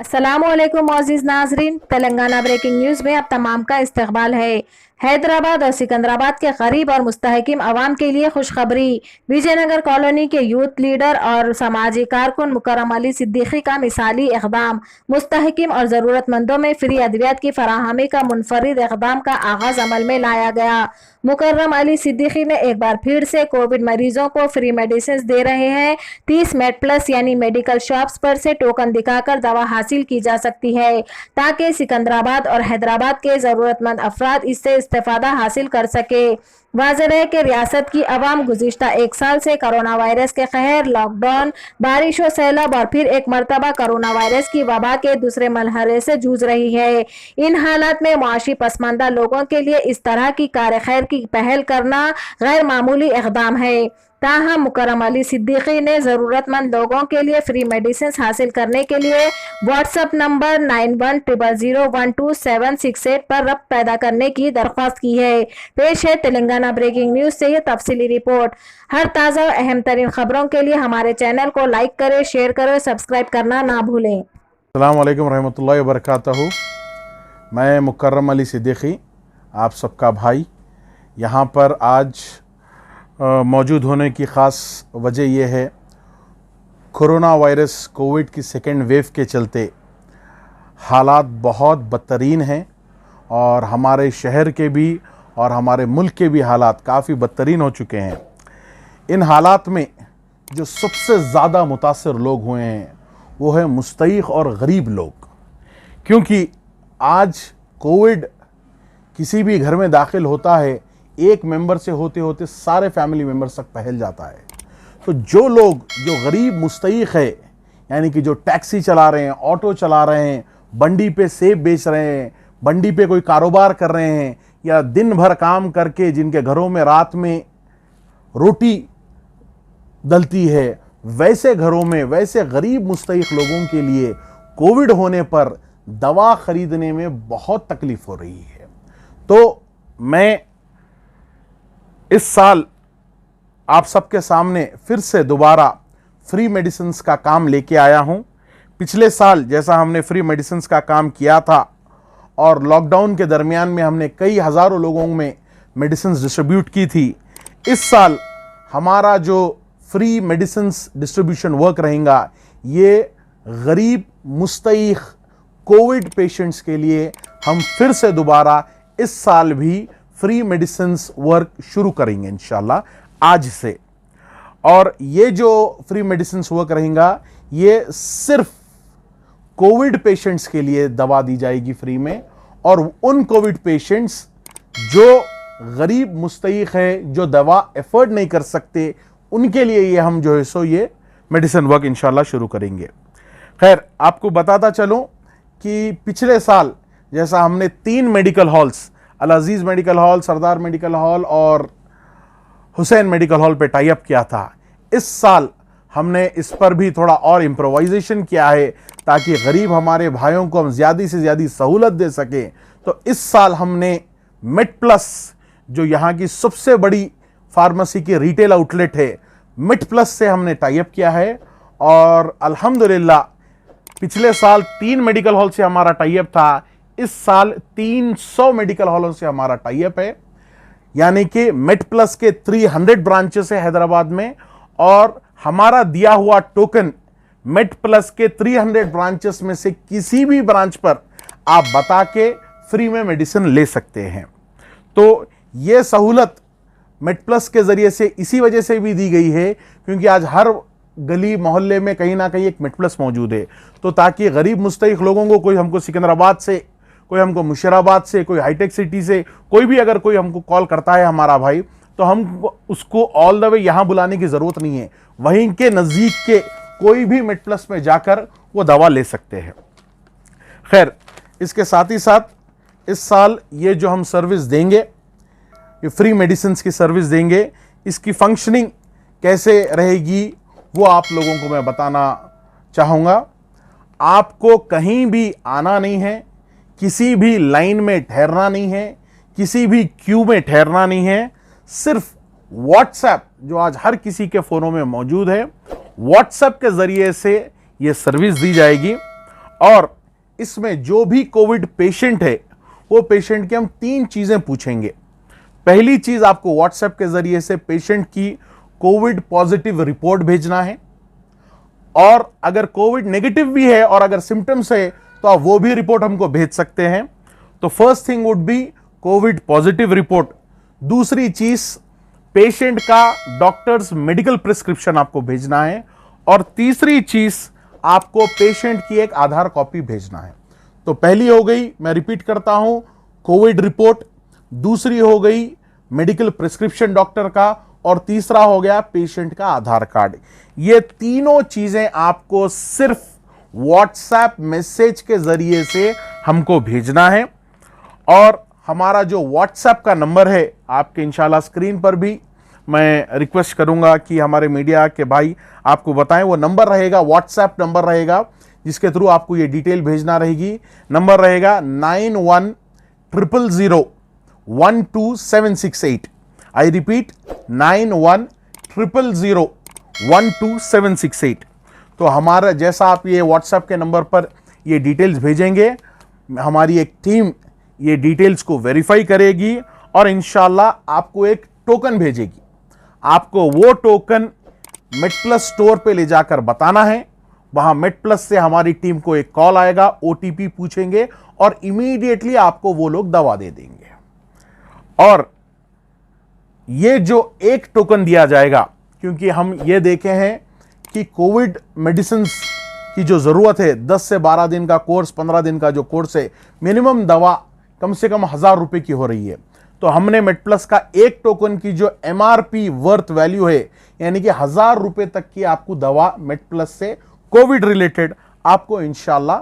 अस्सलामुअलैकुम मोअज़्ज़िज़ नाज़रीन, Telangana breaking news में अब तमाम का इस्तकबाल है। हैदराबाद और सिकंदराबाद के गरीब और मुस्तहकिम अवाम के लिए खुशखबरी। विजयनगर कॉलोनी के यूथ लीडर और समाजी कारकुन मुकर्रम अली सिद्दीकी का मिसाली इक़दाम। मुस्तहकिम और ज़रूरतमंदों में फ्री अद्वियात की फराहमी का मुनफरिद इक़दाम का आगाज़ अमल में लाया गया। मुकर्रम अली सिद्दीकी ने एक बार फिर से कोविड मरीजों को फ्री मेडिसिन दे रहे हैं। 30 मेड प्लस यानी मेडिकल शॉप्स पर से टोकन दिखाकर दवा हासिल की जा सकती है, ताकि सिकंदराबाद और हैदराबाद के ज़रूरतमंद अफराद इससे इस्तेफादा हासिल कर सके। वाज़ेह है कि रियासत की अवाम गुज़िश्ता एक साल से कोरोना वायरस के कहर, लॉकडाउन, बारिशों, सैलाब और फिर एक मरतबा कोरोना वायरस की वबा के दूसरे मरहले से जूझ रही है। इन हालात में मुआशी पसमानदा लोगों के लिए इस तरह की कार खैर की पहल करना गैर मामूली इक़दाम है। ताहम मुकर्रम अली सिद्दीकी ने ज़रूरतमंद लोगों के लिए फ्री मेडिसिन हासिल करने के लिए व्हाट्सएप नंबर 9100012768 पर रब्त पैदा करने की दरख्वास्त की है। पेश है तेलंगाना ब्रेकिंग न्यूज़ से ये तफसीली रिपोर्ट। हर ताज़ा और अहम तरीन खबरों के लिए हमारे चैनल को लाइक करें, शेयर करें, सब्सक्राइब करना ना भूलें। अस्सलामु अलैकुम रहमतुल्लाहि व बरकातहू। मैं मुकर्रम अली सिद्दीकी, आप सबका भाई, यहाँ पर आज मौजूद होने की ख़ास वजह यह है, कोरोना वायरस कोविड की सेकेंड वेव के चलते हालात बहुत बदतरीन हैं और हमारे शहर के भी और हमारे मुल्क के भी हालात काफ़ी बदतरीन हो चुके हैं। इन हालात में जो सबसे ज़्यादा मुतासर लोग हुए हैं वो है मुस्तैक़ और गरीब लोग, क्योंकि आज कोविड किसी भी घर में दाखिल होता है, एक मेंबर से होते होते सारे फैमिली मेंबर्स तक फैल जाता है। तो जो लोग जो गरीब मुस्तैक़ है, यानी कि जो टैक्सी चला रहे हैं, ऑटो चला रहे हैं, बंडी पे सेब बेच रहे हैं, बंडी पे कोई कारोबार कर रहे हैं, या दिन भर काम करके जिनके घरों में रात में रोटी डलती है, वैसे घरों में, वैसे गरीब मुस्तैक़ लोगों के लिए कोविड होने पर दवा ख़रीदने में बहुत तकलीफ़ हो रही है। तो मैं इस साल आप सबके सामने फिर से दोबारा फ्री मेडिसिन्स का काम लेके आया हूं। पिछले साल जैसा हमने फ्री मेडिसिन्स का काम किया था और लॉकडाउन के दरमियान में हमने कई हज़ारों लोगों में मेडिसिन्स डिस्ट्रीब्यूट की थी, इस साल हमारा जो फ्री मेडिसिन्स डिस्ट्रीब्यूशन वर्क रहेगा ये गरीब मुस्तैक़ कोविड पेशेंट्स के लिए हम फिर से दोबारा इस साल भी फ्री मेडिसिन्स वर्क शुरू करेंगे इंशाल्लाह आज से। और ये जो फ्री मेडिसिन्स वर्क रहेगा ये सिर्फ कोविड पेशेंट्स के लिए दवा दी जाएगी फ्री में, और उन कोविड पेशेंट्स जो गरीब मुस्तैक़ है, जो दवा एफर्ड नहीं कर सकते, उनके लिए ये हम जो है सो ये मेडिसिन वर्क इंशाल्लाह शुरू करेंगे। खैर, आपको बताता चलूं कि पिछले साल जैसा हमने 3 मेडिकल हॉल्स, अल अजीज़ मेडिकल हॉल, सरदार मेडिकल हॉल और हुसैन मेडिकल हॉल पे टाई अप किया था, इस साल हमने इस पर भी थोड़ा और इम्प्रोवाइजेशन किया है ताकि गरीब हमारे भाइयों को हम ज़्यादा से ज़्यादा सहूलत दे सकें। तो इस साल हमने मेड प्लस, जो यहाँ की सबसे बड़ी फार्मेसी की रिटेल आउटलेट है, मेड प्लस से हमने टाई अप किया है। और अल्हम्दुलिल्लाह पिछले साल 3 मेडिकल हॉल से हमारा टाई अप था, इस साल 300 मेडिकल हॉलों से हमारा टाई अप है, यानी कि मेड प्लस के 300 ब्रांचेस है हैदराबाद में, और हमारा दिया हुआ टोकन मेड प्लस के 300 ब्रांचेस में से किसी भी ब्रांच पर आप बता के फ्री में मेडिसिन ले सकते हैं। तो ये सहूलत मेड प्लस के ज़रिए से इसी वजह से भी दी गई है क्योंकि आज हर गली मोहल्ले में कहीं ना कहीं एक मेड प्लस मौजूद है। तो ताकि गरीब मुस्तैक़ लोगों को, कोई हमको सिकंदराबाद से, कोई हमको मुशीराबाद से, कोई हाईटेक सिटी से, कोई भी अगर कोई हमको कॉल करता है हमारा भाई, तो हम उसको ऑल द वे यहाँ बुलाने की ज़रूरत नहीं है, वहीं के नज़दीक के कोई भी मेड प्लस में जाकर वो दवा ले सकते हैं। खैर, इसके साथ ही साथ इस साल ये जो हम सर्विस देंगे, ये फ्री मेडिसिन की सर्विस देंगे, इसकी फंक्शनिंग कैसे रहेगी वो आप लोगों को मैं बताना चाहूँगा। आपको कहीं भी आना नहीं है, किसी भी लाइन में ठहरना नहीं है, किसी भी क्यू में ठहरना नहीं है, सिर्फ व्हाट्सएप जो आज हर किसी के फ़ोनों में मौजूद है, व्हाट्सएप के ज़रिए से ये सर्विस दी जाएगी। और इसमें जो भी कोविड पेशेंट है वो पेशेंट की हम 3 चीजें पूछेंगे। पहली चीज, आपको व्हाट्सएप के जरिए से पेशेंट की कोविड पॉजिटिव रिपोर्ट भेजना है, और अगर कोविड नेगेटिव भी है और अगर सिम्टम्स है तो आप वो भी रिपोर्ट हमको भेज सकते हैं। तो first thing would be Covid positive report. दूसरी चीज, पेशेंट का डॉक्टर्स मेडिकल प्रिस्क्रिप्शन आपको भेजना है, और तीसरी चीज, आपको पेशेंट की एक आधार कॉपी भेजना है। तो पहली हो गई, मैं रिपीट करता हूं, कोविड रिपोर्ट, दूसरी हो गई मेडिकल प्रिस्क्रिप्शन डॉक्टर का, और तीसरा हो गया पेशेंट का आधार कार्ड। ये तीनों चीजें आपको सिर्फ व्हाट्सएप मैसेज के जरिए से हमको भेजना है। और हमारा जो व्हाट्सएप का नंबर है, आपके इंशाल्लाह स्क्रीन पर भी मैं रिक्वेस्ट करूंगा कि हमारे मीडिया के भाई आपको बताएं। वो नंबर रहेगा, व्हाट्सएप नंबर रहेगा, जिसके थ्रू आपको ये डिटेल भेजना रहेगी। नंबर रहेगा 9100012768। I repeat, 9100012768। तो हमारा जैसा आप ये व्हाट्सएप के नंबर पर ये डिटेल्स भेजेंगे, हमारी एक टीम ये डिटेल्स को वेरीफाई करेगी और इंशाल्लाह आपको एक टोकन भेजेगी। आपको वो टोकन मेडप्लस स्टोर पे ले जाकर बताना है। वहां मेडप्लस से हमारी टीम को एक कॉल आएगा, ओटीपी पूछेंगे और इमीडिएटली आपको वो लोग दवा दे देंगे। और ये जो एक टोकन दिया जाएगा, क्योंकि हम ये देखे हैं कि कोविड मेडिसिन की जो जरूरत है, 10 से 12 दिन का कोर्स, 15 दिन का जो कोर्स है, मिनिमम दवा कम से कम 1000 रुपए की हो रही है। तो हमने मेडप्लस का एक टोकन की जो एमआरपी वर्थ वैल्यू है, यानी कि 1000 रुपए तक की आपको दवा मेडप्लस से कोविड रिलेटेड आपको इंशाल्लाह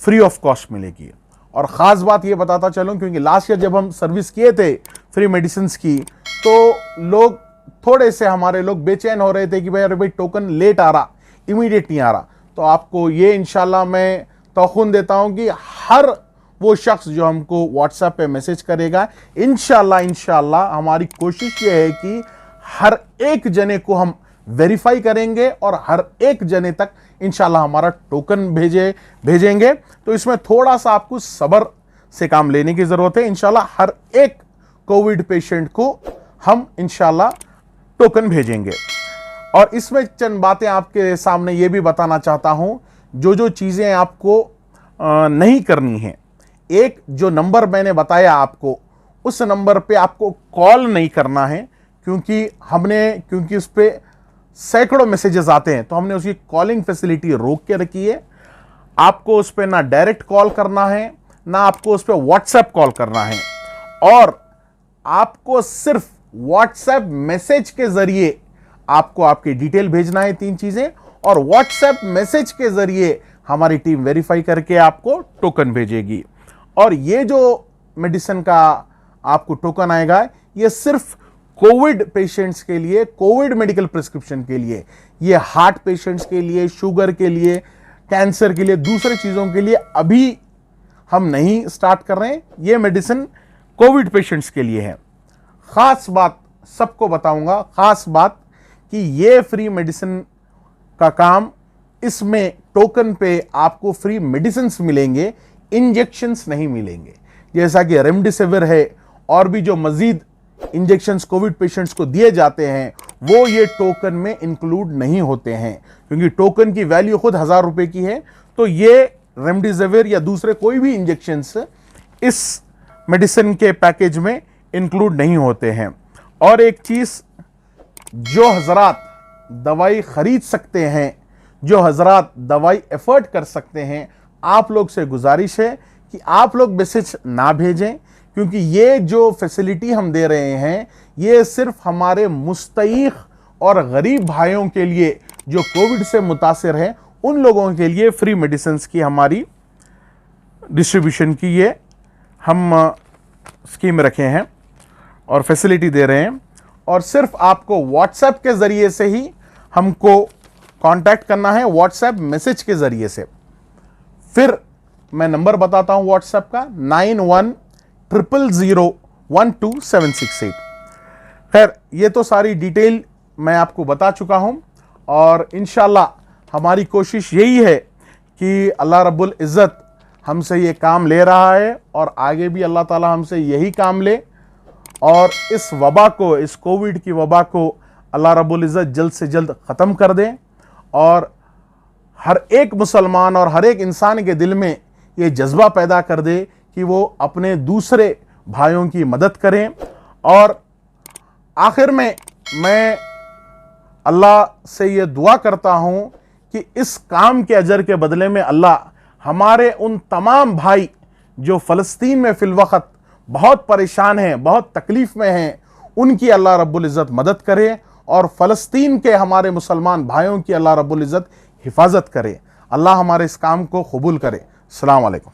फ्री ऑफ कॉस्ट मिलेगी। और खास बात ये बताता चलूं, क्योंकि लास्ट ईयर जब हम सर्विस किए थे फ्री मेडिसिन की, तो लोग थोड़े से हमारे लोग बेचैन हो रहे थे कि भाई अरे भाई टोकन लेट आ रहा, इमीडिएट नहीं आ रहा। तो आपको ये इंशाल्लाह मैं तौखुन देता हूं कि हर वो शख्स जो हमको व्हाट्सएप पे मैसेज करेगा, इंशाल्लाह हमारी कोशिश ये है कि हर एक जने को हम वेरीफाई करेंगे और हर एक जने तक इंशाल्लाह हमारा टोकन भेजेंगे। तो इसमें थोड़ा सा आपको सब्र से काम लेने की जरूरत है। इंशाल्लाह हर एक कोविड पेशेंट को हम इंशाल्लाह टोकन भेजेंगे। और इसमें चंद बातें आपके सामने ये भी बताना चाहता हूं, जो चीजें आपको नहीं करनी है। एक जो नंबर मैंने बताया आपको, उस नंबर पे आपको कॉल नहीं करना है, क्योंकि उस पर सैकड़ों मैसेजेस आते हैं, तो हमने उसकी कॉलिंग फैसिलिटी रोक के रखी है। आपको उस पर ना डायरेक्ट कॉल करना है, ना आपको उस पर व्हाट्सएप कॉल करना है, और आपको सिर्फ व्हाट्सएप मैसेज के जरिए आपको आपकी डिटेल भेजना है, 3 चीजें, और व्हाट्सएप मैसेज के जरिए हमारी टीम वेरीफाई करके आपको टोकन भेजेगी। और ये जो मेडिसिन का आपको टोकन आएगा, ये सिर्फ कोविड पेशेंट्स के लिए, कोविड मेडिकल प्रिस्क्रिप्शन के लिए, ये हार्ट पेशेंट्स के लिए, शुगर के लिए, कैंसर के लिए, दूसरे चीजों के लिए अभी हम नहीं स्टार्ट कर रहे हैं। ये मेडिसिन कोविड पेशेंट्स के लिए है। खास बात सबको बताऊंगा, खास बात कि ये फ्री मेडिसिन का काम, इसमें टोकन पे आपको फ्री मेडिसिन्स मिलेंगे, इंजेक्शंस नहीं मिलेंगे। जैसा कि रेमडेसिविर है और भी जो मजीद इंजेक्शंस कोविड पेशेंट्स को दिए जाते हैं, वो ये टोकन में इंक्लूड नहीं होते हैं, क्योंकि टोकन की वैल्यू खुद 1000 रुपए की है। तो ये रेमडेसिविर या दूसरे कोई भी इंजेक्शंस इस मेडिसिन के पैकेज में इंक्लूड नहीं होते हैं। और एक चीज, जो हजरात दवाई खरीद सकते हैं, जो हजरात दवाई एफर्ट कर सकते हैं, आप लोग से गुजारिश है कि आप लोग मैसेज ना भेजें, क्योंकि ये जो फैसिलिटी हम दे रहे हैं, ये सिर्फ हमारे मुस्तईक और गरीब भाइयों के लिए जो कोविड से मुतासिर हैं, उन लोगों के लिए फ्री मेडिसिन की हमारी डिस्ट्रीब्यूशन की ये हम स्कीम रखे हैं और फैसिलिटी दे रहे हैं। और सिर्फ आपको व्हाट्सएप के ज़रिए से ही हमको कांटेक्ट करना है, व्हाट्सएप मैसेज के ज़रिए से। फिर मैं नंबर बताता हूं व्हाट्सएप का, 9100012768। खैर, ये तो सारी डिटेल मैं आपको बता चुका हूं, और इंशाल्लाह हमारी कोशिश यही है कि अल्लाह रब्बुल इज़्ज़त हमसे ये काम ले रहा है और आगे भी अल्लाह ताला हमसे यही काम ले और इस वबा को, इस कोविड की वबा को अल्लाह रब्बुल इज़्ज़त जल्द से जल्द ख़त्म कर दें और हर एक मुसलमान और हर एक इंसान के दिल में ये जज्बा पैदा कर दे कि वो अपने दूसरे भाइयों की मदद करें। और आखिर में मैं अल्लाह से ये दुआ करता हूँ कि इस काम के अजर के बदले में अल्लाह हमारे उन तमाम भाई जो फ़लस्तीन में फ़िल वक़्त बहुत परेशान हैं, बहुत तकलीफ़ में हैं, उनकी अल्लाह रब्बुल इज़्ज़त मदद करे और फ़लस्तीन के हमारे मुसलमान भाइयों की अल्लाह रब्बुल इज़्ज़त हिफाजत करे। अल्लाह हमारे इस काम को कबूल करे। अस्सलाम वालेकुम।